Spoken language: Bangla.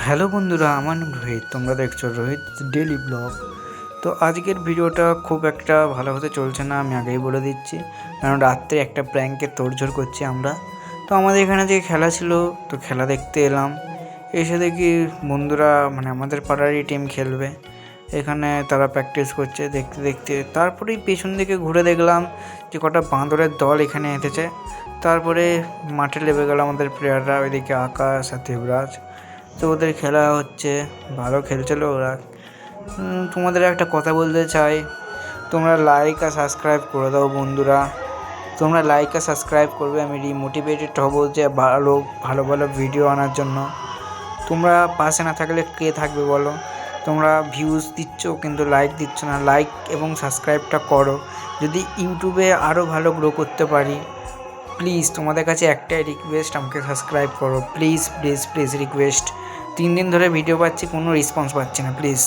হ্যালো বন্ধুরা, আমার নাম রোহিত। তোমরা দেখছো রোহিত ডেলি ব্লগ। তো আজকের ভিডিওটা খুব একটা ভালো হতে চলছে না, আমি আগেই বলে দিচ্ছি, কারণ রাত্রে একটা প্র্যাঙ্কের তোড়জোড় করছি আমরা। তো আমাদের এখানে যে খেলা ছিল, তো খেলা দেখতে এলাম। এসে দেখি বন্ধুরা মানে আমাদের পাড়ারই টিম খেলবে, এখানে তারা প্র্যাকটিস করছে। দেখতে দেখতে তারপরেই পেছন দিকে ঘুরে দেখলাম যে কটা বাঁদরের দল এখানে এসেছে। তারপরে মাঠে নেমে গেল আমাদের প্লেয়াররা, ওইদিকে আকাশ আর দেবরাজ। তো ওদের খেলা হচ্ছে, ভালো খেলছিল ওরা। তোমাদের একটা কথা বলতে চাই, তোমরা লাইক আর সাবস্ক্রাইব করে দাও বন্ধুরা। তোমরা লাইক আর সাবস্ক্রাইব করবে, আমি রিমোটিভেটেড হবো যে ভালো ভালো ভালো ভিডিও আনার জন্য। তোমরা পাশে না থাকলে কে থাকবে বলো? তোমরা ভিউজ দিচ্ছ কিন্তু লাইক দিচ্ছ না। লাইক এবং সাবস্ক্রাইবটা করো, যদি ইউটিউবে আরও ভালো গ্রো করতে পারি। প্লিজ তোমাদের কাছে একটাই রিকোয়েস্ট, আমাকে সাবস্ক্রাইব করো প্লিজ প্লিজ প্লিজ, রিকোয়েস্ট। 3 দিন ধরে ভিডিও পাচ্ছি, কোনো রেসপন্স পাচ্ছি না, প্লিজ।